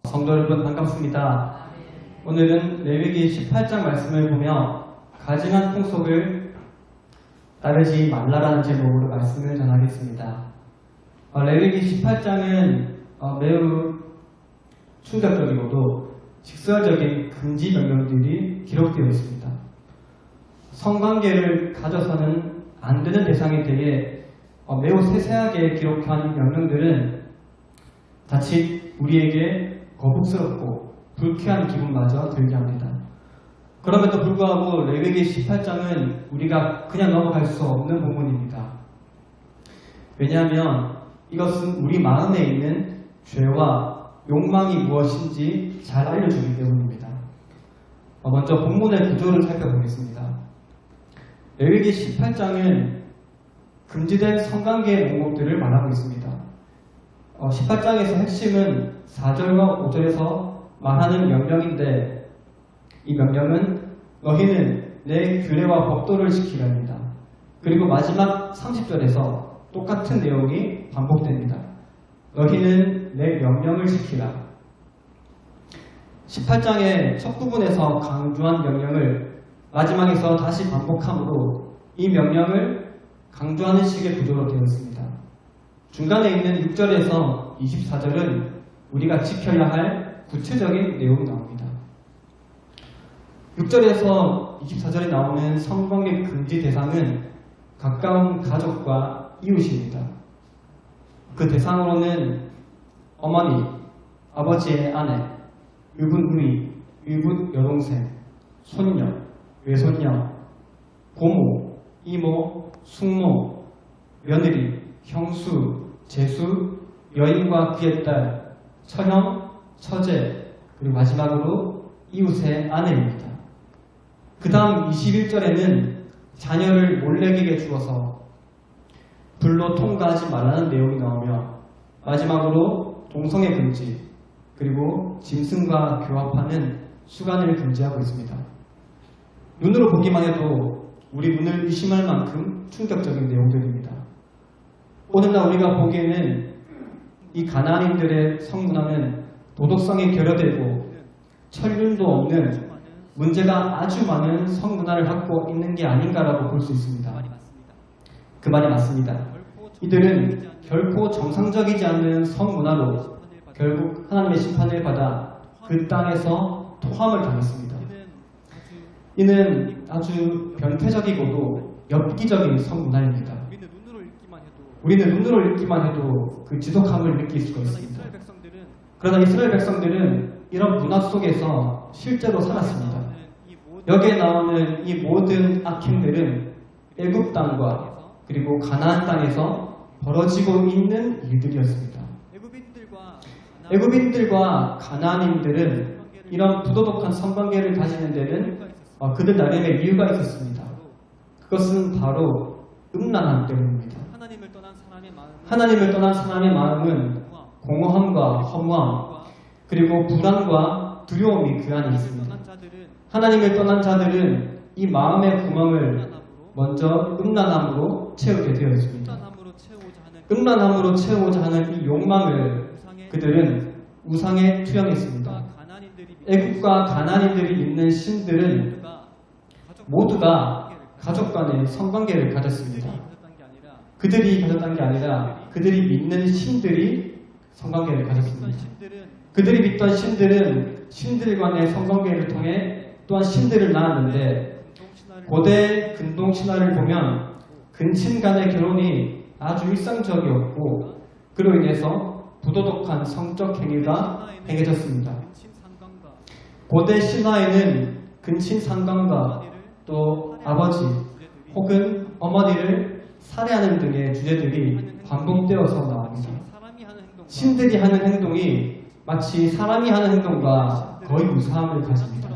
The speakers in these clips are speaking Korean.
성도 여러분 반갑습니다. 오늘은 레위기 18장 말씀을 보며 가증한 풍속을 따르지 말라라는 제목으로 말씀을 전하겠습니다. 레위기 18장은 매우 충격적이고도 직설적인 금지 명령들이 기록되어 있습니다. 성관계를 가져서는 안 되는 대상에 대해 매우 세세하게 기록한 명령들은 자칫 우리에게 거북스럽고 불쾌한 기분마저 들게 합니다. 그럼에도 불구하고 레위기 18장은 우리가 그냥 넘어갈 수 없는 부분입니다. 왜냐하면 이것은 우리 마음에 있는 죄와 욕망이 무엇인지 잘 알려주기 때문입니다. 먼저 본문의 구조를 살펴보겠습니다. 레위기 18장은 금지된 성관계의 목록들을 말하고 있습니다. 18장에서 핵심은 4절과 5절에서 말하는 명령인데 이 명령은 너희는 내 규례와 법도를 지키라 합니다. 그리고 마지막 30절에서 똑같은 내용이 반복됩니다. 너희는 내 명령을 지키라. 18장의 첫 부분에서 강조한 명령을 마지막에서 다시 반복함으로 이 명령을 강조하는 식의 구조로 되어 있습니다. 중간에 있는 6절에서 24절은 우리가 지켜야 할 구체적인 내용이 나옵니다. 6절에서 24절에 나오는 성관계 금지 대상은 가까운 가족과 이웃입니다. 그 대상으로는 어머니, 아버지의 아내, 의붓의, 의붓 여동생, 손녀, 외손녀, 고모, 이모, 숙모, 며느리, 형수, 제수, 여인과 그의 딸, 처형, 처제, 그리고 마지막으로 이웃의 아내입니다. 그 다음 21절에는 자녀를 몰래에게 주어서 불로 통과하지 말라는 내용이 나오며 마지막으로 동성애 금지, 그리고 짐승과 교합하는 수간을 금지하고 있습니다. 눈으로 보기만 해도 우리 눈을 의심할 만큼 충격적인 내용들입니다. 오늘날 우리가 보기에는 이 가나안인들의 성문화는 도덕성이 결여되고 천륜도 없는 문제가 아주 많은 성문화를 갖고 있는 게 아닌가라고 볼 수 있습니다. 그 말이 맞습니다. 이들은 결코 정상적이지 않는 성문화로 결국 하나님의 심판을 받아 그 땅에서 토함을 당했습니다. 이는 아주 변태적이고도 엽기적인 성문화입니다. 우리는 눈으로 읽기만 해도 그 지독함을 느낄 수가 있습니다. 그러나 이스라엘 백성들은 이런 문화 속에서 실제로 살았습니다. 여기에 나오는 이 모든 악행들은 애굽 땅과 그리고 가나안 땅에서 벌어지고 있는 일들이었습니다. 애굽인들과 가나안인들은 이런 부도덕한 성관계를 가지는 데는 그들 나름의 이유가 있었습니다. 그것은 바로 음란함 때문입니다. 하나님을 떠난 사람의 마음은 공허함과 허무함 그리고 불안과 두려움이 그 안에 있습니다. 하나님을 떠난 자들은 이 마음의 구멍을 먼저 음란함으로 채우게 되어 있습니다. 음란함으로 채우고자 하는 이 욕망을 그들은 우상에 투영했습니다. 애국과 가나안인들이 믿는 신들은 모두가 가족 간의 성관계를 가졌습니다. 그들이 가졌다는 게 아니라 그들이 믿는 신들이 성관계를 가졌습니다. 그들이 믿던 신들은 신들 간의 성관계를 통해 또한 신들을 낳았는데 고대 근동 신화를 보면 근친 간의 결혼이 아주 일상적이었고 그로 인해서 부도덕한 성적 행위가 행해졌습니다. 고대 신화에는 근친 상간과 또 아버지 혹은 어머니를 살해하는 등의 주제들이 반복되어서 나옵니다. 신들이 하는 행동이 마치 사람이 하는 행동과 거의 유사함을 가집니다.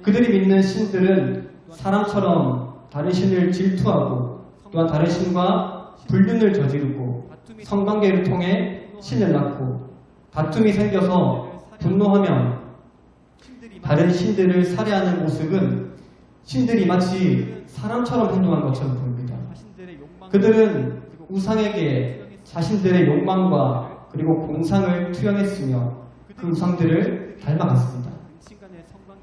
그들이 믿는 신들은 사람처럼 다른 신을 질투하고 또한 다른 신과 불륜을 저지르고 성관계를 통해 신을 낳고 다툼이 생겨서 분노하면 다른 신들을 살해하는 모습은 신들이 마치 사람처럼 행동한 것처럼 보입니다. 그들은 우상에게 자신들의 욕망과 그리고 공상을 투영했으며 그 우상들을 닮아갔습니다.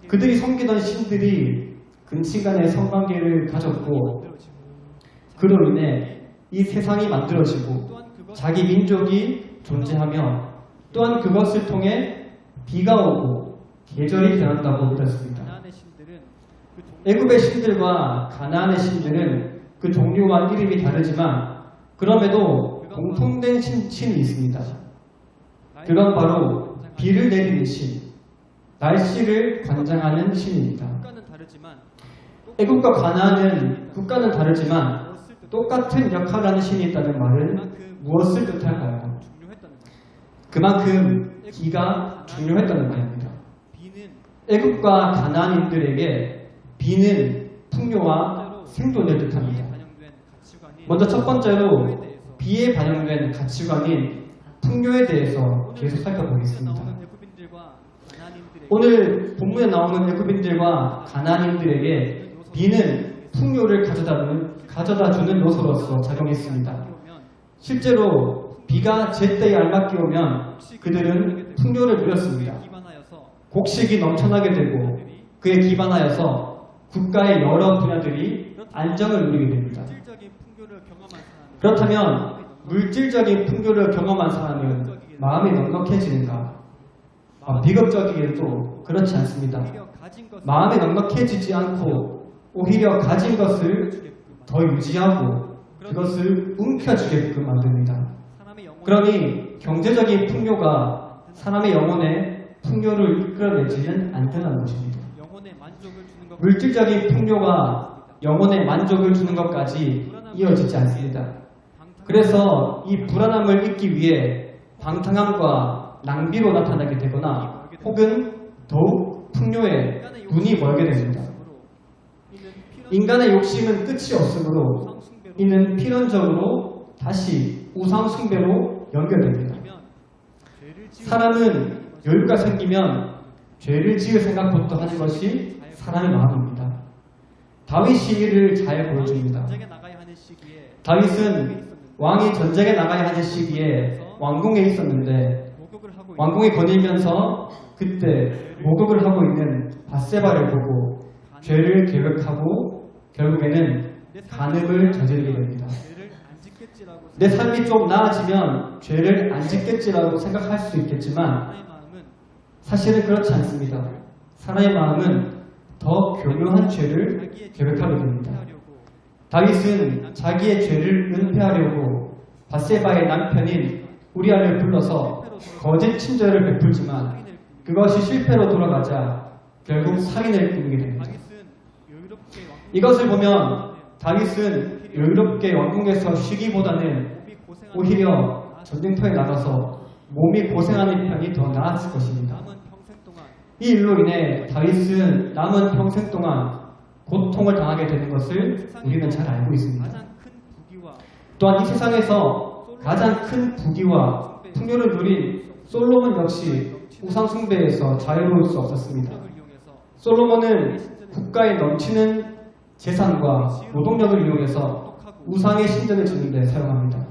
그들이 섬기던 신들이 근친간의 성관계를 가졌고 그로 인해 이 세상이 만들어지고 자기 민족이 존재하며 또한 그것을 통해 비가 오고 계절이 변한다고 믿었습니다. 애굽의 신들과 가나안의 신들은 그 종류와 이름이 다르지만 그럼에도 공통된 신이 있습니다. 그건 바로 비를 내리는 신, 날씨를 관장하는 신입니다. 애굽과 가나안은 국가는 다르지만 똑같은 역할을 하는 신이 있다는 말은 무엇을 뜻할까요? 그만큼 비가 중요했다는 말입니다. 애굽과 가나안인들에게 비는 풍요와 생존을 뜻합니다. 먼저 첫 번째로 비에 반영된 가치관인 풍요에 대해서 계속 살펴보겠습니다. 오늘 본문에 나오는 애굽인들과 가나안인들에게 비는 풍요를 가져다주는 요소로서 작용했습니다. 실제로 비가 제때에 알맞게 오면 그들은 풍요를 누렸습니다. 곡식이 넘쳐나게 되고 그에 기반하여서 국가의 여러 분야들이 안정을 누리게 됩니다. 그렇다면 물질적인 풍요를 경험한 사람은 마음이 넉넉해지는가? 비극적이게도 그렇지 않습니다. 마음이 넉넉해지지 않고 오히려 가진 것을 더 유지하고 그것을 움켜쥐게끔 만듭니다. 그러니 경제적인 풍요가 사람의 영혼에 풍요를 이끌어내지는 않다는 것입니다. 물질적인 풍요가 영혼에 만족을 주는 것까지 이어지지 않습니다. 그래서 이 불안함을 잊기 위해 방탕함과 낭비로 나타나게 되거나 혹은 더욱 풍요에 눈이 멀게 됩니다. 인간의 욕심은 끝이 없으므로 이는 필연적으로 다시 우상 숭배로 연결됩니다. 사람은 여유가 생기면 죄를 지을 생각부터 하는 것이 사람의 마음입니다. 다윗이 이를 잘 보여줍니다. 다윗은 왕이 전쟁에 나가야 하는 시기에 왕궁에 있었는데 왕궁에 거닐면서 그때 목욕을 하고 있는 밧세바를 보고 죄를 계획하고 결국에는 간음을 저지르게 됩니다. 내 삶이 좀 나아지면 죄를 안 짓겠지라고 생각할 수 있겠지만 사실은 그렇지 않습니다. 사람의 마음은 더 교묘한 죄를 계획하게 됩니다. 다윗은 자기의 죄를 은폐하려고 밧세바의 남편인 우리아를 불러서 거짓 친절을 베풀지만 그것이 실패로 돌아가자 결국 살인을 꾸미게 됩니다. 이것을 보면 다윗은 여유롭게 왕궁에서 쉬기보다는 오히려 전쟁터에 나가서 몸이 고생하는 편이 더 나았을 것입니다. 이 일로 인해 다윗은 남은 평생 동안 고통을 당하게 되는 것을 우리는 잘 알고 있습니다. 또한 이 세상에서 가장 큰 부귀와 풍요를 누린 솔로몬 역시 우상 숭배에서 자유로울 수 없었습니다. 솔로몬은 국가에 넘치는 재산과 노동력을 이용해서 우상의 신전을 짓는 데 사용합니다.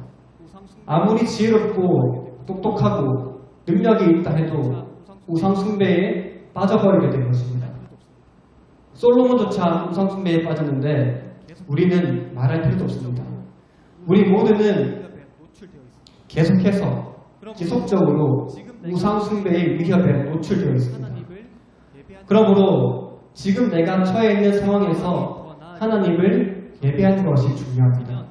아무리 지혜롭고 똑똑하고 능력이 있다 해도 우상 숭배에 빠져버리게 된 것입니다. 솔로몬조차 우상 숭배에 빠졌는데 우리는 말할 필요도 없습니다. 우리 모두는 계속해서 지속적으로 우상 숭배의 위협에 노출되어 있습니다. 그러므로 지금 내가 처해 있는 상황에서 하나님을 예배하는 것이 중요합니다.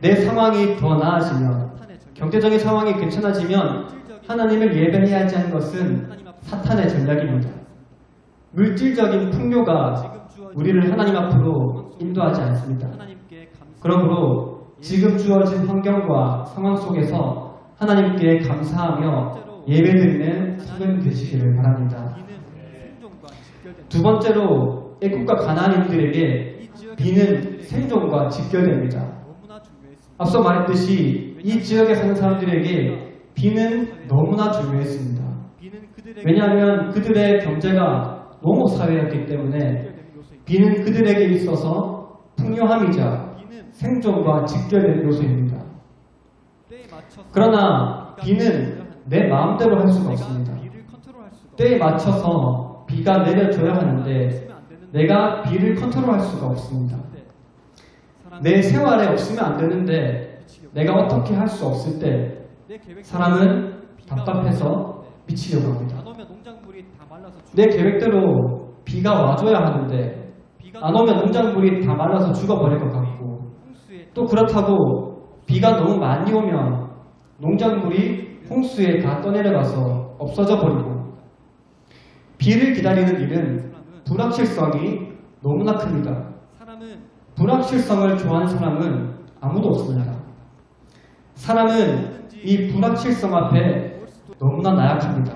내 상황이 더 나아지면 경제적인 상황이 괜찮아지면 하나님을 예배해야 하지 않는 것은 사탄의 전략입니다. 물질적인 풍요가 우리를 하나님 앞으로 인도하지 않습니다. 그러므로 지금 주어진 환경과 상황 속에서 하나님께 감사하며 예배드리는 삶이 되시기를 바랍니다. 두 번째로 애굽과 가나안인들에게 비는 생존과 직결됩니다. 앞서 말했듯이 이 지역에 사는 사람들에게 비는 너무나 중요했습니다. 왜냐하면 그들의 경제가 농업사회였기 때문에 비는 그들에게 있어서 풍요함이자 생존과 직결된 요소입니다. 그러나 비는 내 마음대로 할 수가 없습니다. 비를 컨트롤할 수가 때에 맞춰서 비가 내려줘야 하는데 없으면 안 되는데 내가 비를 컨트롤할 수가 없습니다. 내 생활에 없으면 안 되는데 내가 어떻게 할 수 없을 때 내 계획 사람은 답답해서 미치려고 합니다. 안 오면 농작물이 다 말라서 내 계획대로 비가 와줘야 하는데 안 오면 농작물이 다 말라서 죽어버릴 것 같고 홍수에 또 그렇다고 비가 너무 많이 오면 농작물이 홍수에 다 떠내려가서 없어져 버리고 비를 기다리는 일은 불확실성이 너무나 큽니다. 사람은 불확실성을 좋아하는 사람은 아무도 없습니다. 사람은 이 불확실성 앞에 너무나 나약합니다.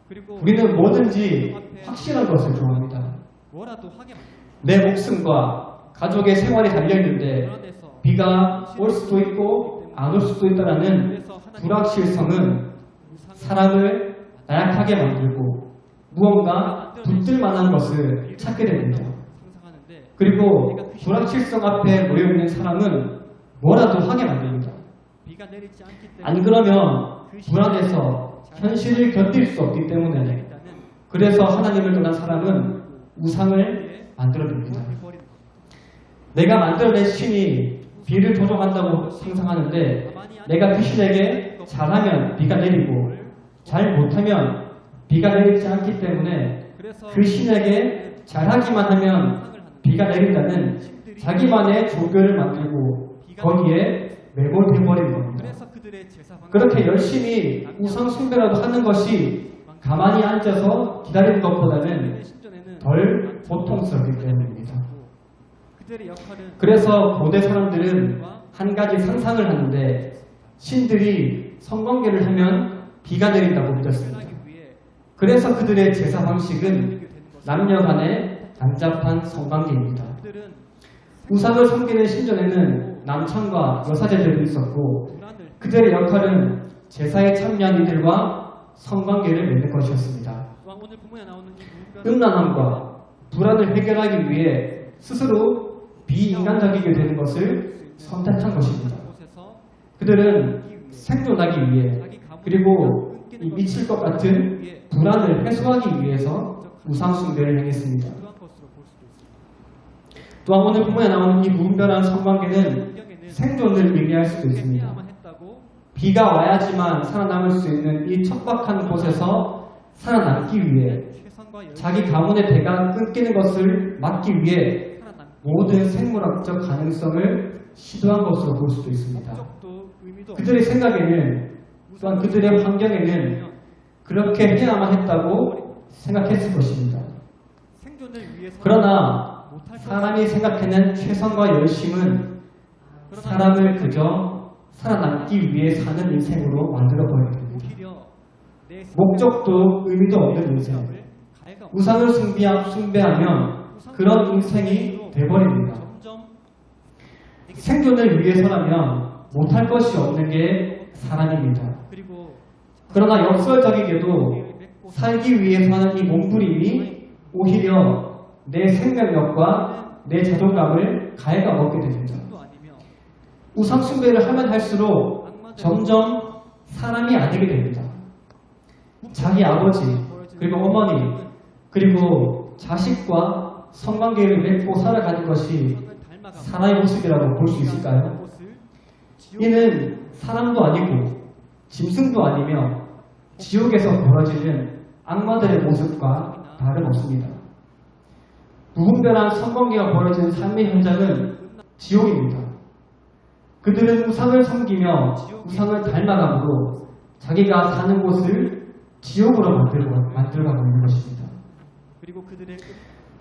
그리고 우리는 뭐든지 확실한 것을 좋아합니다. 뭐라도 하게 만들어 내 목숨과 가족의 생활이 달려있는데 불안해서 비가 올 수도 있고 안 올 수도 있다는 불확실성은 사람을 나약하게 만들고 무언가 붙들 만한 것을 찾게 됩니다. 상상하는데 그리고 불확실성 앞에 놓여있는 사람은 뭐라도 하게 만듭니다. 비가 내리지 않기 때문에 안 그러면 불안해서 현실을 견딜 수 없기 때문에 일단은 그래서 하나님을 떠난 사람은 우상을 만들어냅니다. 버리는 거. 내가 만들어낸 신이 비를 조종한다고 상상하는데 내가 그 신에게 잘하면 비가 내리고 잘 못하면 비가 내리지 않기 때문에 그래서 그 신에게 잘하기만 하면 비가 내린다는 자기만의 종교를 만들고 거기에 매몰돼버린 겁니다. 그래서 그들의 제사 방식 그렇게 열심히 우상 숭배라도 하는 것이 가만히 앉아서 기다리는 것보다는 신전에는 덜 고통스럽기 때문입니다. 그들의 역할은 그래서 고대 사람들은 한 가지 상상을 하는데 신들이 성관계를 하면 비가 내린다고 믿었습니다. 하기 위해 그래서 그들의 제사 방식은 되는 것을 남녀 간의 난잡한 성관계입니다. 그들은 우상을 섬기는 신전에는 남천과 여사제들이 있었고 불안을 그들의 역할은 제사에 참여한 이들과 성관계를 맺는 것이었습니다. 또한 오늘 본문에 나오는 이 무분별한 음란함과 불안을 해결하기 위해 스스로 비인간적이게 되는 것을 선택한 것입니다. 곳에서 그들은 생존하기 위해 자기 가문을 그리고 끊기는 이 미칠 것 것을 같은 위해 불안을 해소하기 위해서 우상 숭배를 행했습니다. 그러한 것으로 볼 수도 있습니다. 또한 오늘 본문에 나오는 이 무분별한 성관계는 성경에는 생존을 의미할 수도 있습니다. 해야만 했다고 비가 와야지만 살아남을 수 있는 이 척박한 곳에서 살아남기 위해 최선과 열심히 자기 가문의 배가 끊기는 것을 막기 위해 살아남기 모든 생물학적 가능성을 시도한 것으로 볼 수도 있습니다. 목적도 의미도 그들의 생각에는 또한 그들의 환경에는 그렇게 해야만 했다고 생각했을 것입니다. 생존을 위해서 그러나 못할 사람이 생각해낸 최선과 열심은 사람을 그저 살아남기 위해 사는 인생으로 만들어버리게 됩니다. 오히려 내 목적도 의미도 없는 인생. 생각을 가해가 우상을 숭배하면 그런 인생이 돼버립니다. 점점 생존을 위해서라면 못할 것이 없는 게 사람입니다. 그리고 그러나 역설적이게도 살기 위해서 하는 이 몸부림이 오히려 내 생명력과 내 자존감을 가해가 먹게 됩니다. 도 아니며 우상 숭배를 하면 할수록 점점 사람이 아니게 됩니다. 자기 아버지, 그리고 어머니, 그리고 자식과 성관계를 맺고 살아가는 것이 사람의 모습이라고 볼 수 있을까요? 이는 사람도 아니고 짐승도 아니며 지옥에서 벌어지는 악마들의 모습과 다름없습니다. 무분별한 성관계가 벌어지는 삶의 현장은 지옥입니다. 그들은 우상을 섬기며 우상을 닮아감으로 자기가 사는 곳을 지옥으로 만들어가고 있는 것입니다. 그리고 그들의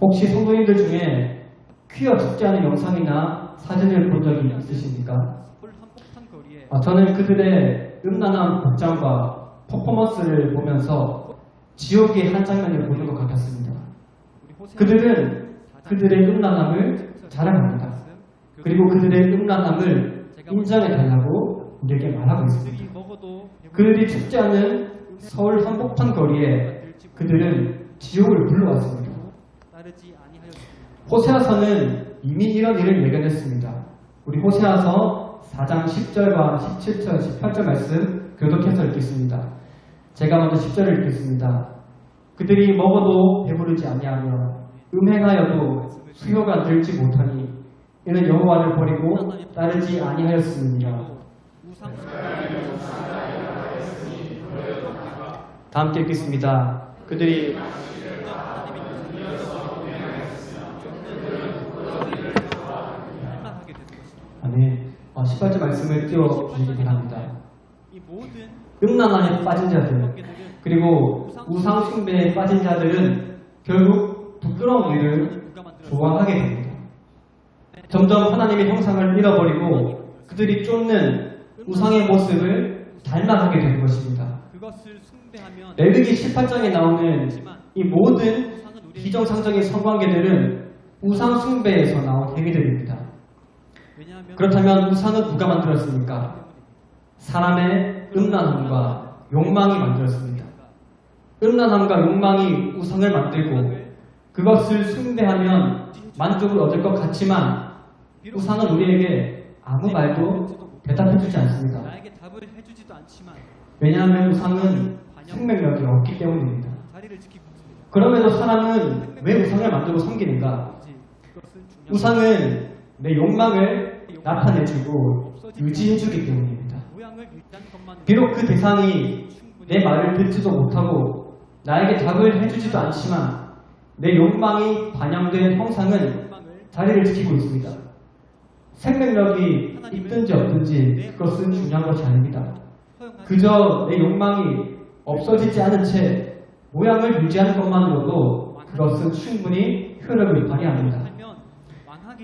혹시 성도님들 중에 퀴어 축제하는 영상이나 사진을 본 적이 있으십니까? 한복판 거리에 저는 그들의 음란한 복장과 퍼포먼스를 보면서 지옥의 한 장면을 보는 것 같았습니다. 그들은 그들의 음란함을 자랑합니다. 그리고 그들의 음란함을 인정해달라고 우리에게 말하고 있습니다. 그들이 먹어도 그들이 축제하는 서울 한복판 거리에 그들은 지옥을 불러왔습니다. 따르지 아니하였습니다. 호세아서는 이미 이런 일을 예견했습니다. 우리 호세아서 4장 10절과 17절, 18절 말씀 교독해서 읽겠습니다. 제가 먼저 10절을 읽겠습니다. 그들이 먹어도 배부르지 아니하며 음행하여도 수요가 늘지 못하니 이는 여호와를 버리고 따르지 아니하였음이니라. 다 함께 읽겠습니다. 그들이 아멘. 18절 말씀을 띄워주시기 바랍니다. 이 모든 음란함에 빠진 자들 그리고 우상 숭배에 빠진 자들은 결국 부끄러운 일을 좋아하게 됩니다. 점점 하나님의 형상을 잃어버리고 그들이 쫓는 우상의 모습을 닮아가게 되는 것입니다. 그것을 숭배하면 레위기 18장에 나오는 이 모든 비정상적인 성관계들은 우상 숭배에서 나온 행위들입니다. 왜냐하면 그렇다면 우상은 누가 만들었습니까? 사람의 음란함과 욕망이 만들었습니다. 음란함과 욕망이 우상을 만들고 그것을 숭배하면 만족을 얻을 것 같지만 우상은 우리에게 아무 말도 대답해주지 않습니다. 나에게 답을 해주지도 않지만 왜냐하면 우상은 생명력이 없기 때문입니다. 자리를 지키고 있습니다. 그럼에도 사람은 왜 우상을 만들고 섬기는가? 그것은 중요한 우상은 내 욕망을 나타내주고 유지해주기 때문입니다. 모양을 유지하는 것만으로 비록 그 대상이 내 말을 듣지도 못하고 나에게 답을 해주지도 않지만 내 욕망이 반영된 형상은 자리를 지키고 있습니다. 생명력이 있든지 없든지 그것은 중요한 것이 아닙니다. 그저 내 욕망이 없어지지 않은 채 모양을 유지하는 것만으로도 그것은 충분히 효력을 발휘합니다.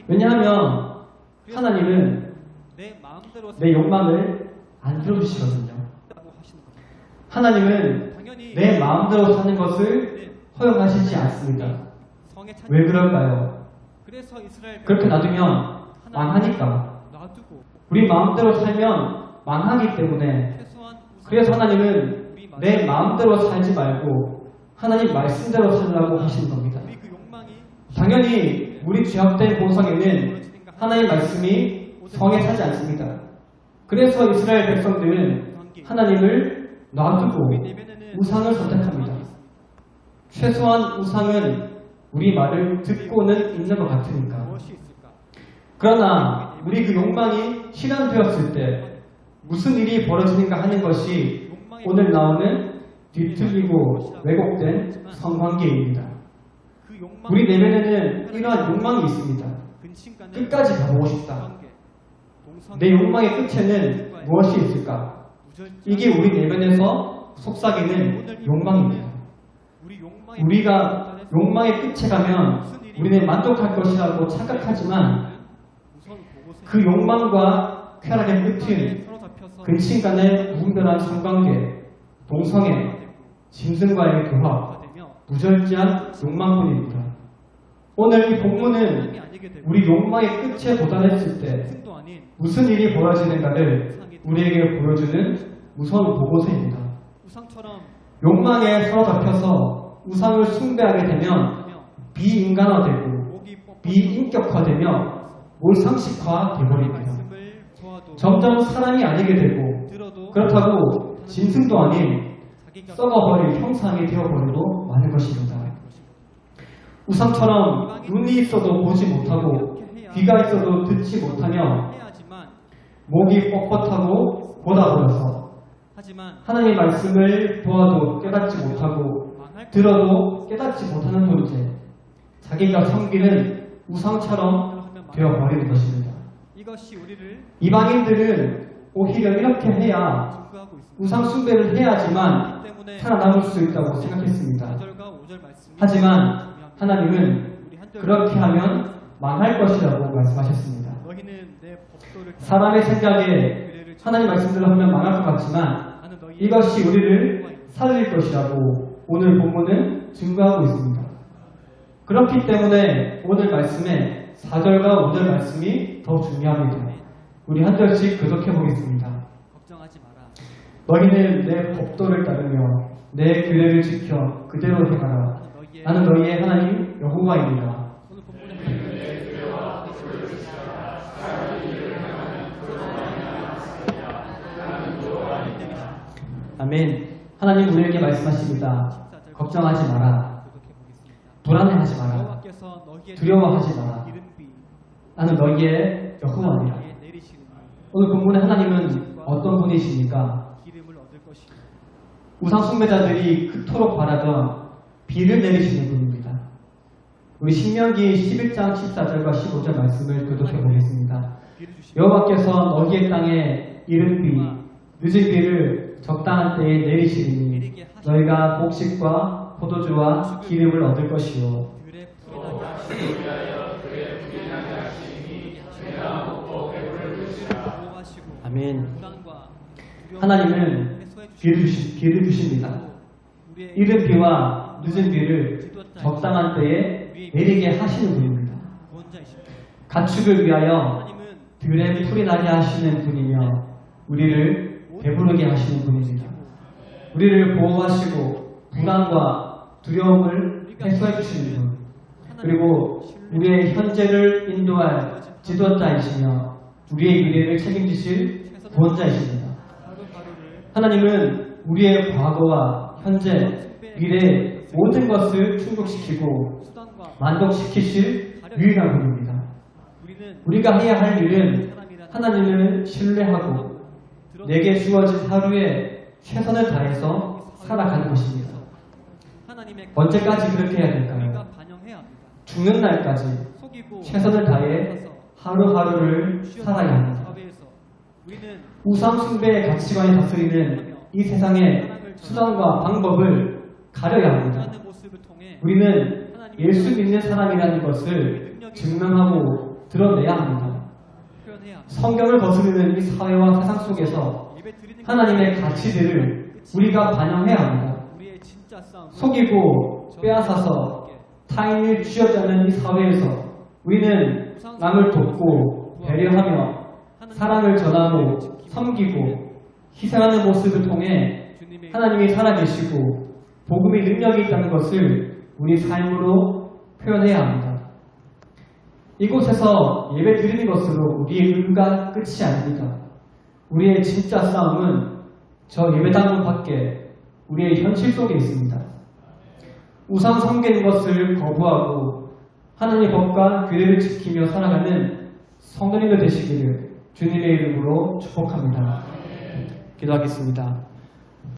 왜냐하면 하나님은 내 마음대로 내 욕망을 안 들어주시거든요. 하시는 겁니다. 하나님은 당연히 내 마음대로 사는 것을 허용하시지 않습니다. 성에 찬 왜 그럴까요? 그래서 이스라엘 그렇게 놔두면 망하니까. 놔두고 우리 마음대로 살면 망하기 때문에 최소한 그래서 하나님은 내 마음대로 살지 말고 하나님 말씀대로 살라고 하시는 겁니다. 우리 그 욕망이 당연히 우리 죄악된 본성에는 하나님 말씀이 성에 차지 않습니다. 그래서 이스라엘 백성들은 하나님을 놔두고 우리 내면에는 우상을 선택합니다. 최소한 우상은 우리 말을 듣고는 있는 것 같으니까. 무엇이 있을까? 그러나 우리 그 욕망이 실현되었을 때 무슨 일이 벌어지는가 하는 것이 오늘 나오는 뒤틀리고 왜곡된 성관계입니다. 그 욕망 우리 내면에는 이러한 욕망이 있습니다. 근친간의 끝까지 가보고 싶다. 관계, 동성애, 내 욕망의 끝에는 무엇이 있을까? 무절제, 이게 우리 내면에서 속삭이는 욕망입니다. 우리 욕망의 우리가 욕망의 끝에 가면 우리는 만족할 것이라고 착각하지만 우선 그곳에 그 욕망과 쾌락의 끝은 서로 잡혀서 근친간의 무분별한 성관계, 동성애, 짐승과의 교합, 되며 무절제한 욕망뿐입니다. 오늘 이 본문은 사람이 아니게 되고 우리 욕망의 끝에 도달했을 때 승도 아닌 무슨 일이 벌어지는가를 우리에게 보여주는 무서운 보고서입니다. 우상처럼 욕망에 사로잡혀서 우상을 숭배하게 되면 비인간화되고 목이 뻣뻣 비인격화되며 몰상식화 되어버립니다. 말씀을 보아도 점점 사람이 아니게 되고 들어도 그렇다고 짐승도 아닌 자기가 썩어버릴 형상이 되어버려도 많은 것입니다. 우상처럼 눈이 있어도 보지 못하고 귀가 있어도 듣지 못하며 해야지만 목이 뻣뻣하고 고다버려서 하지만 하나님의 말씀을 보아도 깨닫지 못하고 망할 들어도 깨닫지 못하는 존재, 자기가 섬기는 우상처럼 되어버리는 것입니다. 이것이 우리를 이방인들은 오히려 이렇게 해야 증거하고 있습니다. 우상 숭배를 해야지만 때문에 살아남을 수 있다고 생각했습니다. 4절과 5절 말씀이 하지만 하나님은 우리 한절 그렇게 하면 망할 것이라고 말씀하셨습니다. 너희는 내 법도를 사람의 생각에 하나님 말씀대로 하면 망할 것 같지만 나는 너희 이것이 우리를 살릴 것이라고 오늘 본문은 증거하고 있습니다. 그렇기 때문에 오늘 말씀에 4절과 5절 말씀이 더 중요합니다. 우리 한 절씩 교독해 보겠습니다. 걱정하지 마라. 너희는 내 법도를 따르며 내 규례를 지켜 그대로 행하라. 나는 너희의 하나님 여호와이니라. 오늘 본문에 아멘. 하나님 우리에게 말씀하십니다. 걱정하지 마라. 불안해하지 마라. 여호와께서 너희의 두려워하지 마라. 기름 비 나는 너희의 여호와니라. 너희에 내리시는 오늘 본문의 하나님은 어떤 분이십니까? 기름을 얻을 것이니 우상 숭배자들이 그토록 바라던 비를 내리시는 분입니다. 우리 신명기 11장 14절과 15절 말씀을 교독해 보겠습니다. 비를 주시니 여호와께서 너희의 땅에 이른 비, 늦은 비를 적당한 때에 내리시리니 너희가 곡식과 포도주와 기름을 얻을 것이요. 들에 풀이 나게 하시니 보호하시고 아멘. 불안과 두려움을 하나님은 해소해 주시고 비를 주십니다. 우리의 이른 비와 늦은 비를 적당한 때에 내리게 하시는 분입니다. 구원자이십니다. 가축을 위하여 하나님은 들에 풀이 나게 하시는 분이며 우리를 배부르게 하시는 분입니다. 우리를 보호하시고 불안과 두려움을 해소해 주시는 분, 그리고 우리의 현재를 인도할 지도자이시며 우리의 미래를 책임지실 구원자이십니다. 하루하루를 하나님은 우리의 과거와 현재, 미래 모든 것을 충족시키고 수단과 만족시키실 유일한 분입니다. 우리는 우리가 해야 할 일은 하나님을 신뢰하고 내게 주어진 하루에 최선을 다해서 살아가는 것입니다. 하나님의 언제까지 그렇게 해야 우리가 될까요? 반영해야 합니다. 죽는 날까지 속이고 최선을 다해 하루하루를 살아야 합니다. 사회에서 우리는 우상 숭배의 가치관이 다스리는 이 세상의 수단과 방법을 가려야 합니다. 하는 모습을 통해 우리는 예수 믿는 사람이라는 것을 증명하고 드러내야 합니다. 표현해야 합니다. 성경을 거스르는 이 사회와 세상 속에서 예배 드리는 하나님의 가치들을 우리가 반영해야 합니다. 우리의 진짜 싸움은 속이고 빼앗아서 타인을 쥐어짜는 이 사회에서 우리는 남을 돕고 배려하며 사랑을 전하고 섬기고 희생하는 모습을 통해 주님의 하나님이 살아계시고 복음의 능력이 있다는 것을 우리 삶으로 표현해야 합니다. 이곳에서 예배 드리는 것으로 우리의 의무가 끝이 아닙니다. 우리의 진짜 싸움은 저 예배당문 밖에 우리의 현실 속에 있습니다. 우상 섬기는 것을 거부하고 하나님의 법과 규례를 지키며 살아가는 성도님들 되시기를 주님의 이름으로 축복합니다. 기도하겠습니다.